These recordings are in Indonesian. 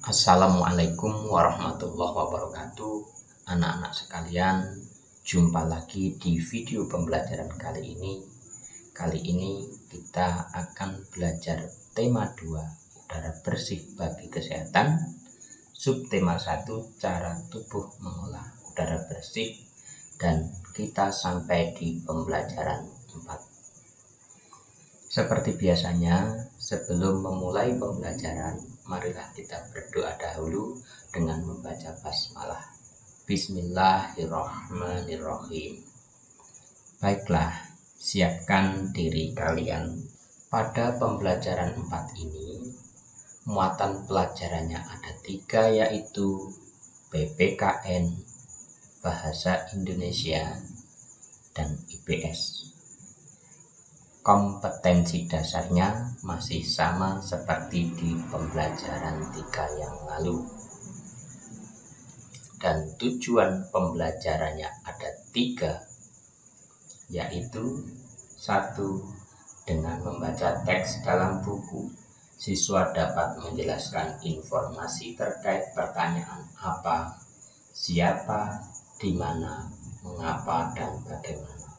Assalamualaikum warahmatullahi wabarakatuh. Anak-anak sekalian, jumpa lagi di video pembelajaran kali ini. Kali ini kita akan belajar tema 2, udara bersih bagi kesehatan. Subtema 1, cara tubuh mengolah udara bersih. Dan kita sampai di pembelajaran 4. Seperti biasanya, sebelum memulai pembelajaran, marilah kita berdoa dahulu dengan membaca basmalah. Bismillahirrahmanirrahim. Baiklah, siapkan diri kalian. Pada pembelajaran 4 ini, muatan pelajarannya ada 3, yaitu PPKN, Bahasa Indonesia, dan IPS. Kompetensi dasarnya masih sama seperti di pembelajaran 3 yang lalu. Dan tujuan pembelajarannya ada 3, yaitu 1. Dengan membaca teks dalam buku, siswa dapat menjelaskan informasi terkait pertanyaan apa, siapa, di mana, mengapa, dan bagaimana.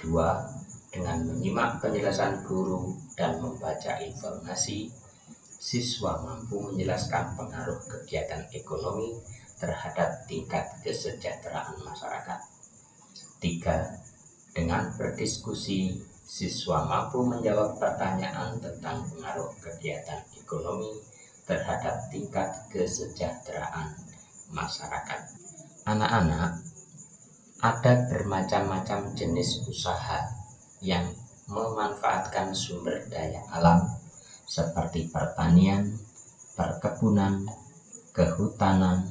2. Dengan menyimak penjelasan guru dan membaca informasi, siswa mampu menjelaskan pengaruh kegiatan ekonomi terhadap tingkat kesejahteraan masyarakat. 3. Dengan berdiskusi, siswa mampu menjawab pertanyaan tentang pengaruh kegiatan ekonomi terhadap tingkat kesejahteraan masyarakat. Anak-anak, ada bermacam-macam jenis usaha yang memanfaatkan sumber daya alam seperti pertanian, perkebunan, kehutanan,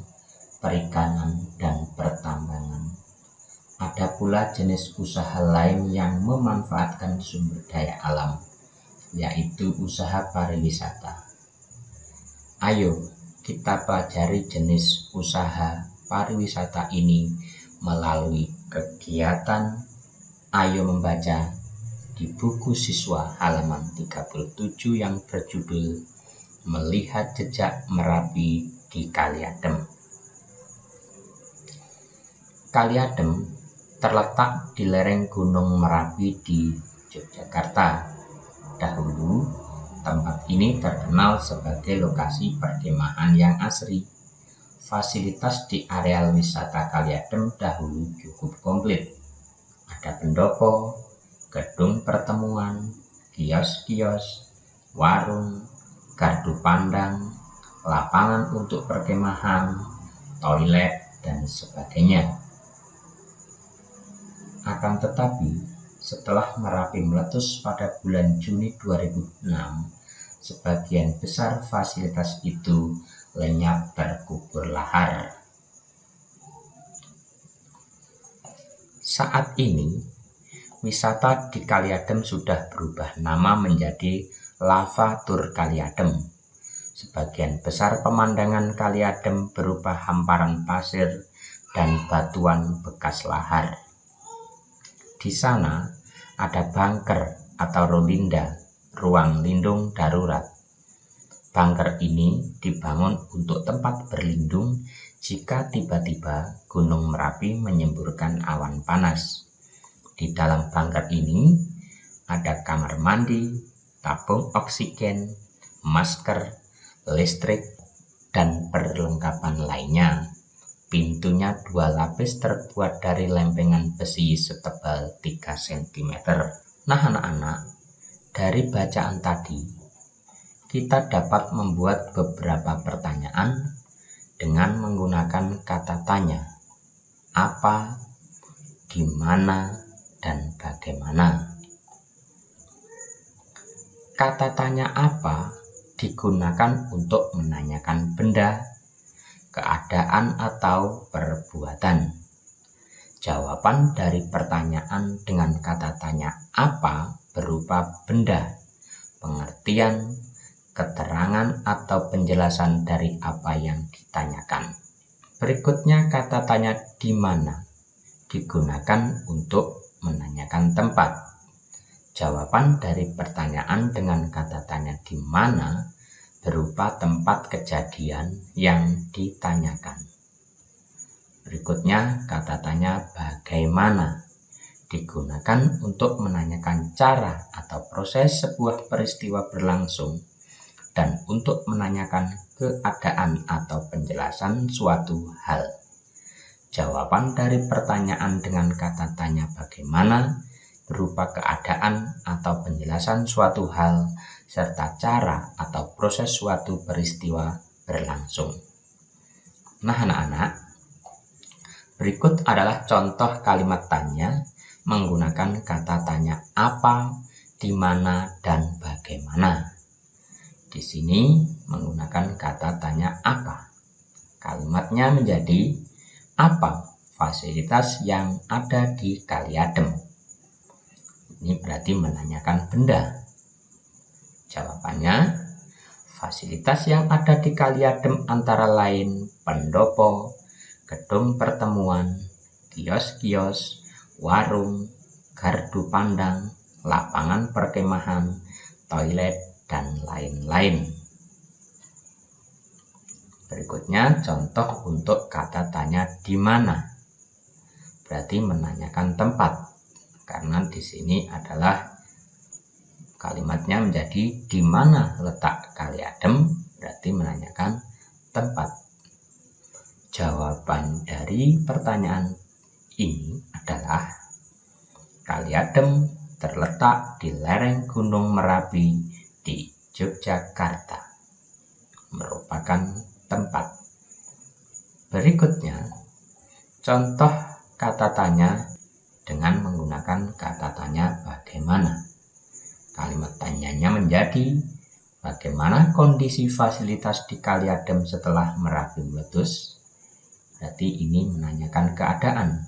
perikanan, dan pertambangan. Ada pula jenis usaha lain yang memanfaatkan sumber daya alam, yaitu usaha pariwisata. Ayo kita pelajari jenis usaha pariwisata ini melalui kegiatan Ayo Membaca di buku siswa halaman 37 yang berjudul Melihat Jejak Merapi di Kaliadem. Kaliadem terletak di lereng Gunung Merapi di Yogyakarta. Dahulu, tempat ini terkenal sebagai lokasi perkemahan yang asri. Fasilitas di areal wisata Kaliadem dahulu cukup komplit. Ada pendopo, gedung pertemuan, kios-kios, warung, gardu pandang, lapangan untuk perkemahan, toilet, dan sebagainya. Akan tetapi, setelah Merapi meletus pada bulan Juni 2006, sebagian besar fasilitas itu lenyap terkubur lahar. Saat ini, wisata di Kaliadem sudah berubah nama menjadi Lava Tour Kaliadem. Sebagian besar pemandangan Kaliadem berupa hamparan pasir dan batuan bekas lahar. Di sana ada bunker atau rolinda, ruang lindung darurat. Bunker ini dibangun untuk tempat berlindung jika tiba-tiba Gunung Merapi menyemburkan awan panas. Di dalam bunker ini ada kamar mandi, tabung oksigen, masker, listrik, dan perlengkapan lainnya. Pintunya 2 lapis terbuat dari lempengan besi setebal 3 cm. Nah anak-anak, dari bacaan tadi, kita dapat membuat beberapa pertanyaan dengan menggunakan kata tanya. Apa, di mana, dan bagaimana. Kata tanya apa digunakan untuk menanyakan benda, keadaan, atau perbuatan. Jawaban dari pertanyaan dengan kata tanya apa berupa benda, pengertian, keterangan, atau penjelasan dari apa yang ditanyakan. Berikutnya kata tanya di mana digunakan untuk menanyakan tempat. Jawaban dari pertanyaan dengan kata tanya di mana berupa tempat kejadian yang ditanyakan. Berikutnya, kata tanya bagaimana digunakan untuk menanyakan cara atau proses sebuah peristiwa berlangsung dan untuk menanyakan keadaan atau penjelasan suatu hal. Jawaban dari pertanyaan dengan kata tanya bagaimana berupa keadaan atau penjelasan suatu hal serta cara atau proses suatu peristiwa berlangsung. Nah anak-anak, berikut adalah contoh kalimat tanya menggunakan kata tanya apa, di mana, dan bagaimana. Di sini menggunakan kata tanya apa. Kalimatnya menjadi apa fasilitas yang ada di Kali Adem. Ini berarti menanyakan benda. Jawabannya, fasilitas yang ada di Kali Adem antara lain pendopo, gedung pertemuan, kios-kios, warung, gardu pandang, lapangan perkemahan, toilet, dan lain-lain. Berikutnya contoh untuk kata tanya di mana. Berarti menanyakan tempat. Karena di sini adalah kalimatnya menjadi di mana letak Kali Adem, berarti menanyakan tempat. Jawaban dari pertanyaan ini adalah Kali Adem terletak di lereng Gunung Merapi di Yogyakarta, merupakan tempat. Berikutnya, contoh kata tanya dengan menggunakan kata tanya bagaimana. Kalimat tanyanya menjadi bagaimana kondisi fasilitas di Kali Adem setelah Merapi meletus? Berarti ini menanyakan keadaan.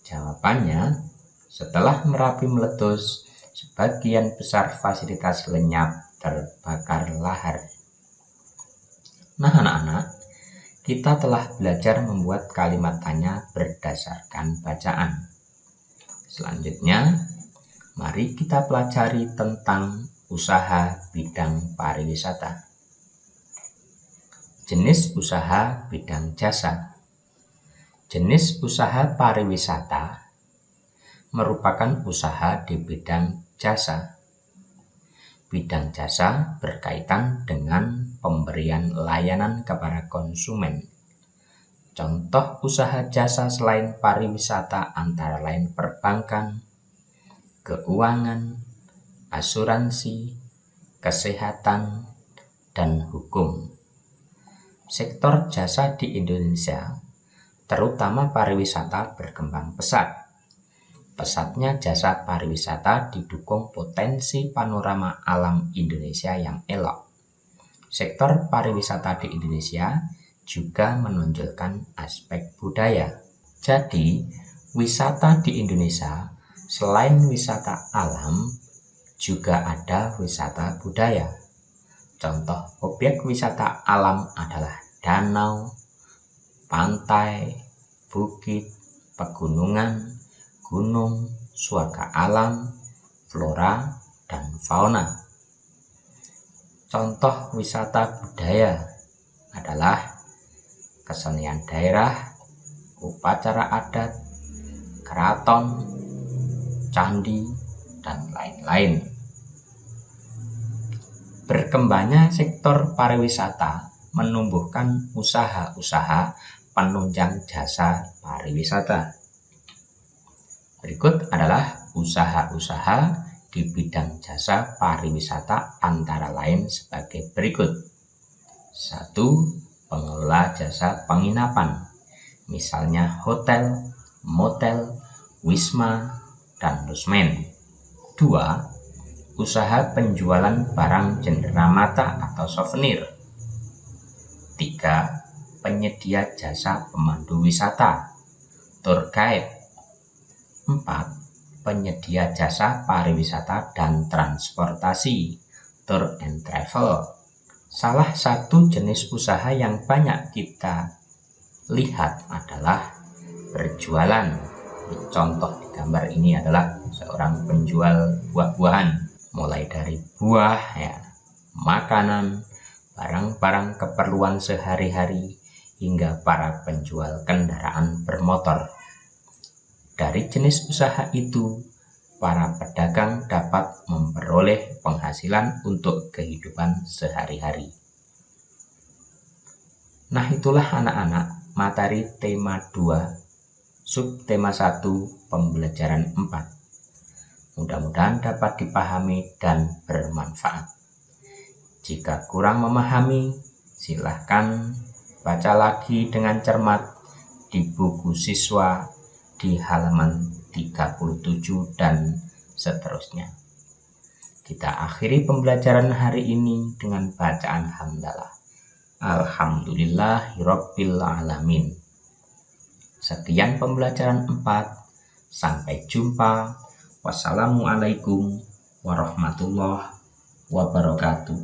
Jawabannya, setelah Merapi meletus, sebagian besar fasilitas lenyap terbakar lahar. Nah anak-anak, kita telah belajar membuat kalimat tanya berdasarkan bacaan. Selanjutnya, mari kita pelajari tentang usaha bidang pariwisata. Jenis usaha bidang jasa. Jenis usaha pariwisata merupakan usaha di bidang jasa. Bidang jasa berkaitan dengan pemberian layanan kepada konsumen. Contoh usaha jasa selain pariwisata antara lain perbankan, keuangan, asuransi, kesehatan, dan hukum. Sektor jasa di Indonesia, terutama pariwisata, berkembang pesat. Pesatnya jasa pariwisata didukung potensi panorama alam Indonesia yang elok. Sektor pariwisata di Indonesia juga menonjolkan aspek budaya. Jadi, wisata di Indonesia selain wisata alam, juga ada wisata budaya. Contoh objek wisata alam adalah danau, pantai, bukit, pegunungan, gunung, surga alam, flora, dan fauna. Contoh wisata budaya adalah kesenian daerah, upacara adat, keraton, candi, dan lain-lain. Berkembangnya sektor pariwisata menumbuhkan usaha-usaha penunjang jasa pariwisata. Berikut adalah usaha-usaha di bidang jasa pariwisata antara lain sebagai berikut. 1. Pengelola jasa penginapan, misalnya hotel, motel, wisma, dan losmen. 2. Usaha penjualan barang cenderamata atau souvenir. 3. Penyedia jasa pemandu wisata, tour guide. 4. Penyedia jasa pariwisata dan transportasi, tour and travel. Salah satu jenis usaha yang banyak kita lihat adalah berjualan. Contoh di gambar ini adalah seorang penjual buah-buahan, mulai dari buah, makanan, barang-barang keperluan sehari-hari, hingga para penjual kendaraan bermotor. Dari jenis usaha itu, para pedagang dapat memperoleh penghasilan untuk kehidupan sehari-hari. Nah, itulah anak-anak materi tema 2, subtema 1, pembelajaran 4. Mudah-mudahan dapat dipahami dan bermanfaat. Jika kurang memahami, silahkan baca lagi dengan cermat di buku siswa di halaman 37 dan seterusnya. Kita akhiri pembelajaran hari ini dengan bacaan hamdalah. Alhamdulillahirabbil alamin. Sekian pembelajaran 4. Sampai jumpa. Wassalamualaikum warahmatullahi wabarakatuh.